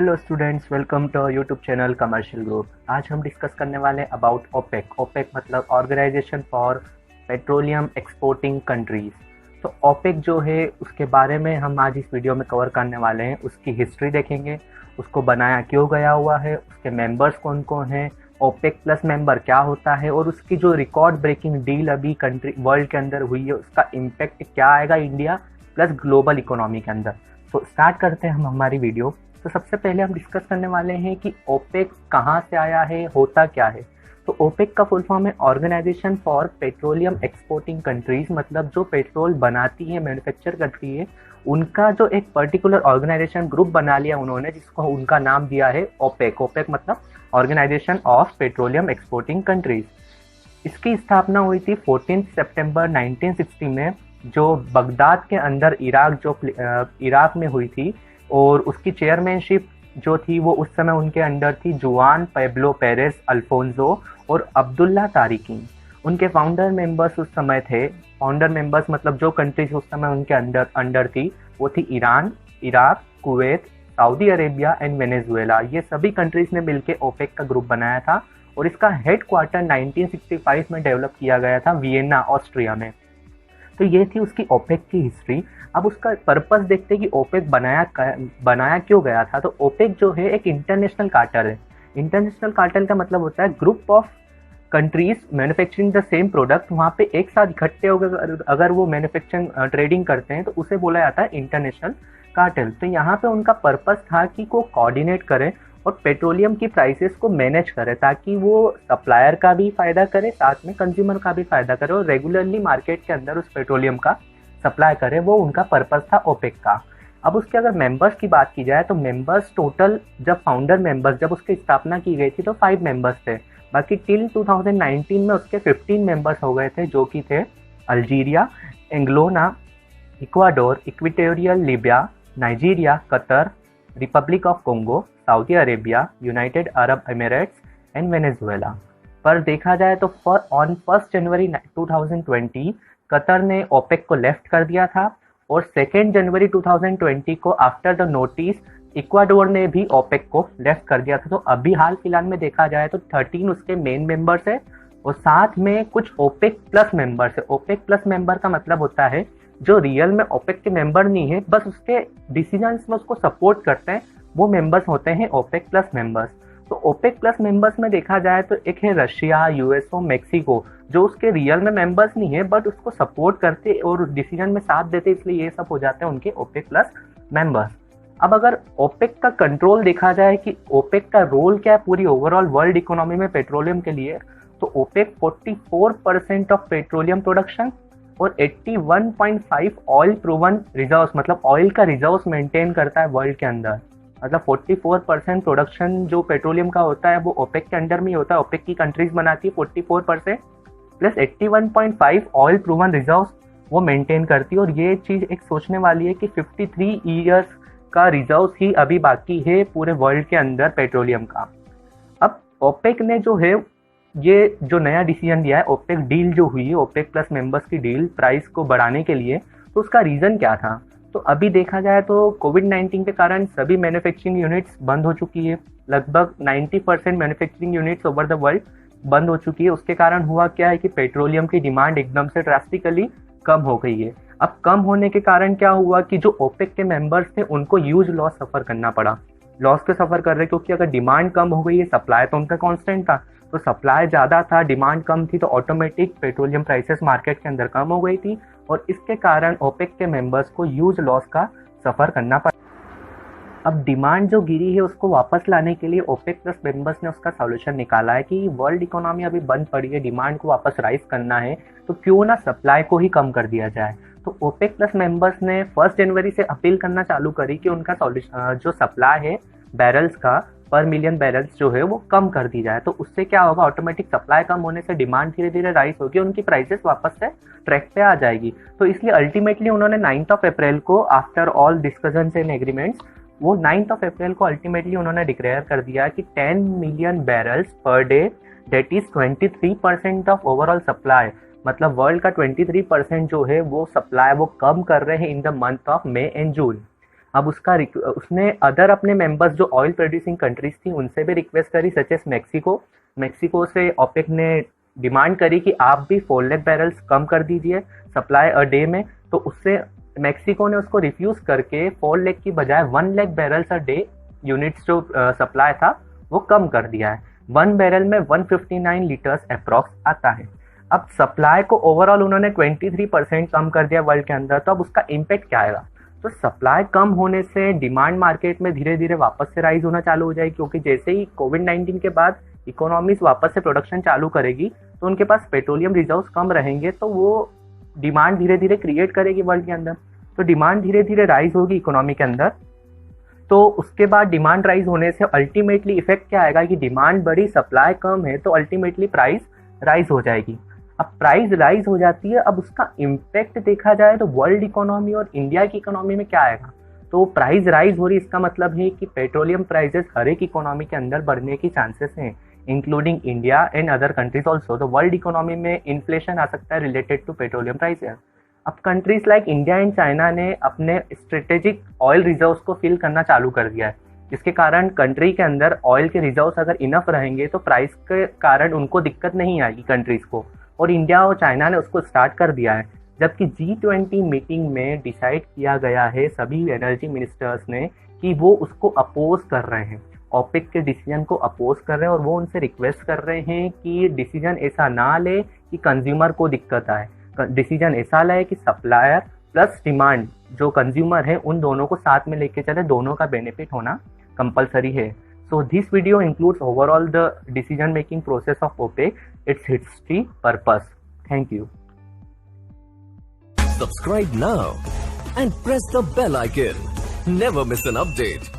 Hello students, welcome to YouTube channel commercial group. आज हम discuss करने वाले हैं अबाउट ओपेक। ओपेक मतलब organization for petroleum exporting countries. तो ओपेक जो है उसके बारे में हम आज इस वीडियो में कवर करने वाले हैं। उसकी हिस्ट्री देखेंगे, उसको बनाया क्यों गया हुआ है, उसके मेंबर्स कौन कौन हैं, ओपेक प्लस मेंबर क्या होता है और उसकी जो रिकॉर्ड ब्रेकिंग डील अभी कंट्री वर्ल्ड के अंदर हुई है उसका इम्पैक्ट क्या आएगा इंडिया प्लस ग्लोबल इकोनॉमी के अंदर। तो स्टार्ट करते हैं हम हमारी वीडियो। तो सबसे पहले हम डिस्कस करने वाले हैं कि ओपेक कहाँ से आया है, होता क्या है। तो ओपेक का फुल फॉर्म है organization for petroleum exporting countries. मतलब जो पेट्रोल बनाती है, मैन्युफैक्चर करती है, उनका जो एक पर्टिकुलर ऑर्गेनाइजेशन ग्रुप बना लिया उन्होंने, जिसको उनका नाम दिया है ओपेक। ओपेक मतलब organization of petroleum exporting countries. इसकी स्थापना हुई थी 14 सितंबर 1960 में, जो बगदाद के अंदर इराक में हुई थी। और उसकी चेयरमैनशिप जो थी वो उस समय उनके अंडर थी जुआन पेब्लो पेरेस अल्फोंसो और अब्दुल्ला तारिकी। उनके फाउंडर मेंबर्स उस समय थे, फाउंडर मेंबर्स मतलब जो कंट्रीज उस समय उनके अंडर थी वो थी Iran, Iraq, Kuwait, Saudi Arabia and Venezuela. ये सभी कंट्रीज ने मिलकर ओपेक का ग्रुप बनाया था और इसका हेड क्वार्टर 1965 में डेवलप किया गया था वियना, ऑस्ट्रिया में। तो ये थी उसकी ओपेक की हिस्ट्री। अब उसका पर्पस देखते हैं कि ओपेक बनाया क्यों गया था। तो ओपेक जो है एक इंटरनेशनल कार्टेल है। इंटरनेशनल कार्टेल का मतलब होता है group of countries manufacturing the same product. वहाँ पे एक साथ इकट्ठे होकर अगर वो मैन्युफैक्चरिंग ट्रेडिंग करते हैं तो उसे बोला जाता है इंटरनेशनल कार्टेल। तो यहाँ पे उनका पर्पस था कि को कोऑर्डिनेट करे और पेट्रोलियम की प्राइसेस को मैनेज करे, ताकि वो सप्लायर का भी फायदा करे, साथ में कंज्यूमर का भी फायदा करे और रेगुलरली मार्केट के अंदर उस पेट्रोलियम का सप्लाई करे। वो उनका पर्पस था ओपेक का। अब उसके अगर मेंबर्स की बात की जाए तो मेंबर्स टोटल, जब फाउंडर मेंबर्स जब उसकी स्थापना की गई थी तो 5 मेंबर्स थे। बाकी टिल 2019 में उसके 15 मेंबर्स हो गए थे, जो कि थे Algeria, Angola, Ecuador, Equatorial Libya, Nigeria, Qatar, Republic of Congo, Saudi Arabia, United Arab Emirates and Venezuela. पर देखा जाए तो ऑन 1 जनवरी 2020 कतर ने ओपेक को लेफ्ट कर दिया था और 2 जनवरी 2020 को आफ्टर द नोटिस इक्वाडोर ने भी ओपेक को लेफ्ट कर दिया था। तो अभी हाल फिलहाल में देखा जाए तो 13 उसके मेन मेंबर्स है और साथ में कुछ ओपेक प्लस मेंबर्स है। ओपेक प्लस मेंबर का मतलब होता है जो रियल में ओपेक के मेंबर नहीं है, बस उसके डिसीजंस में उसको सपोर्ट करते हैं, वो मेंबर्स होते हैं ओपेक प्लस मेंबर्स। तो ओपेक प्लस मेंबर्स में देखा जाए तो एक है रशिया, यूएसओ, मेक्सिको, जो उसके रियल में मेंबर्स नहीं है बट उसको सपोर्ट करते और डिसीजन में साथ देते, इसलिए ये सब हो जाते हैं उनके ओपेक प्लस मेंबर्स। अब अगर ओपेक का कंट्रोल देखा जाए कि ओपेक का रोल क्या है पूरी ओवरऑल वर्ल्ड इकोनॉमी में पेट्रोलियम के लिए, तो ओपेक 44% ऑफ पेट्रोलियम प्रोडक्शन और 81.5 ऑयल प्रूवन रिजर्व्स, मतलब ऑयल का रिजर्व्स मेंटेन करता है वर्ल्ड के अंदर। मतलब 44% प्रोडक्शन जो पेट्रोलियम का होता है वो ओपेक के अंडर में ही होता है। ओपेक की कंट्रीज बनाती है 44% प्लस 81.5 ऑयल प्रूवन रिजर्व्स वो मेंटेन करती है। और ये चीज़ एक सोचने वाली है कि 53 ईयर्स का रिजर्व्स ही अभी बाकी है पूरे वर्ल्ड के अंदर पेट्रोलियम का। अब ओपेक ने जो है ये जो नया डिसीजन दिया है, ओपेक डील जो हुई है, ओपेक प्लस मेंबर्स की डील प्राइस को बढ़ाने के लिए, तो उसका रीज़न क्या था। तो अभी देखा जाए तो कोविड-19 के कारण सभी मैन्युफैक्चरिंग यूनिट्स बंद हो चुकी है। लगभग 90% manufacturing units over the world बंद हो चुकी है। उसके कारण हुआ क्या है कि पेट्रोलियम की डिमांड एकदम से ड्रास्टिकली कम हो गई है। अब कम होने के कारण क्या हुआ कि जो ओपेक के मेंबर्स थे उनको ह्यूज लॉस सफ़र करना पड़ा। लॉस के सफ़र कर रहे क्योंकि अगर डिमांड कम हो गई है, सप्लाई तो उनका कांस्टेंट था, तो सप्लाई ज़्यादा था, डिमांड कम थी, तो ऑटोमेटिक पेट्रोलियम प्राइसेस मार्केट के अंदर कम हो गई थी और इसके कारण ओपेक के मेंबर्स को ह्यूज लॉस का सफ़र करना पड़ा। अब डिमांड जो गिरी है उसको वापस लाने के लिए ओपेक प्लस मेंबर्स ने उसका सॉल्यूशन निकाला है कि वर्ल्ड इकोनॉमी अभी बंद पड़ी है, डिमांड को वापस राइज करना है, तो क्यों ना सप्लाई को ही कम कर दिया जाए। तो ओपेक प्लस मेंबर्स ने 1 जनवरी से अपील करना चालू करी कि उनका सॉल्यूशन जो सप्लाई है बैरल्स का पर मिलियन बैरल्स जो है वो कम कर दी जाए। तो उससे क्या होगा, ऑटोमेटिक सप्लाई कम होने से डिमांड धीरे धीरे राइज होगी, उनकी प्राइसेस वापस से ट्रैक पे आ जाएगी। तो इसलिए अल्टीमेटली उन्होंने 9 अप्रैल को after all discussions and agreements, वो 9 अप्रैल को अल्टीमेटली उन्होंने डिक्लेयर कर दिया कि 10 million barrels per day, that is 23% of overall supply, मतलब वर्ल्ड का 23% जो है वो सप्लाई वो कम कर रहे हैं in the month of May and June. अब उसने अदर अपने मेंबर्स जो ऑयल प्रोड्यूसिंग कंट्रीज थी उनसे भी रिक्वेस्ट करी, सच एस मैक्सिको से ओपेक ने डिमांड करी कि आप भी 4 लाख बैरल्स कम कर दीजिए सप्लाई अ डे में। तो उससे मैक्सिको ने उसको रिफ्यूज करके 4 लाख की बजाय 1 lakh barrels a day units जो सप्लाई था वो कम कर दिया है। 1 बैरल में 159 लीटर्स अप्रॉक्स आता है। अब सप्लाई को ओवरऑल उन्होंने 23% कम कर दिया वर्ल्ड के अंदर, तो अब उसका इम्पैक्ट क्या आएगा? तो सप्लाई कम होने से डिमांड मार्केट में धीरे धीरे वापस से राइज होना चालू हो जाएगी, क्योंकि जैसे ही कोविड-19 के बाद इकोनॉमीज वापस से प्रोडक्शन चालू करेगी तो उनके पास पेट्रोलियम रिजर्व्स कम रहेंगे, तो वो डिमांड धीरे धीरे क्रिएट करेगी वर्ल्ड के अंदर। तो डिमांड धीरे धीरे राइज होगी इकोनॉमी के अंदर। तो उसके बाद डिमांड राइज होने से अल्टीमेटली इफेक्ट क्या आएगा कि डिमांड बढ़ी, सप्लाई कम है, तो अल्टीमेटली प्राइस राइज हो जाएगी। अब प्राइस राइज हो जाती है, अब उसका इम्पैक्ट देखा जाए तो वर्ल्ड इकोनॉमी और इंडिया की इकोनॉमी में क्या आएगा? तो प्राइस राइज हो रही, इसका मतलब है कि पेट्रोलियम प्राइसेस हर एक इकोनॉमी के अंदर बढ़ने की चांसेस हैं, including India and other countries also. तो वर्ल्ड इकोनॉमी में इन्फ्लेशन आ सकता है रिलेटेड टू पेट्रोलियम प्राइसेस। अब countries like India and China ने अपने स्ट्रेटेजिक ऑयल रिजर्व्स को फिल करना चालू कर दिया है, जिसके कारण कंट्री के अंदर ऑयल के रिजर्व्स अगर इनफ रहेंगे तो प्राइस के कारण उनको दिक्कत नहीं आएगी कंट्रीज को। और इंडिया और चाइना ने उसको स्टार्ट कर दिया है, जबकि G20 मीटिंग में डिसाइड किया गया है सभी एनर्जी मिनिस्टर्स ने कि वो उसको अपोज कर रहे हैं, ओपेक के डिसीजन को अपोज कर रहे हैं, और वो उनसे रिक्वेस्ट कर रहे हैं कि डिसीजन ऐसा ना ले कि कंज्यूमर को दिक्कत आए, डिसीजन ऐसा लाए कि सप्लायर प्लस डिमांड जो कंज्यूमर है उन दोनों को साथ में लेके चले, दोनों का बेनिफिट होना कंपलसरी है। So this video includes overall the decision making process of OPEC, its history, purpose. Thank you. Subscribe now and press the bell icon. Never miss an update.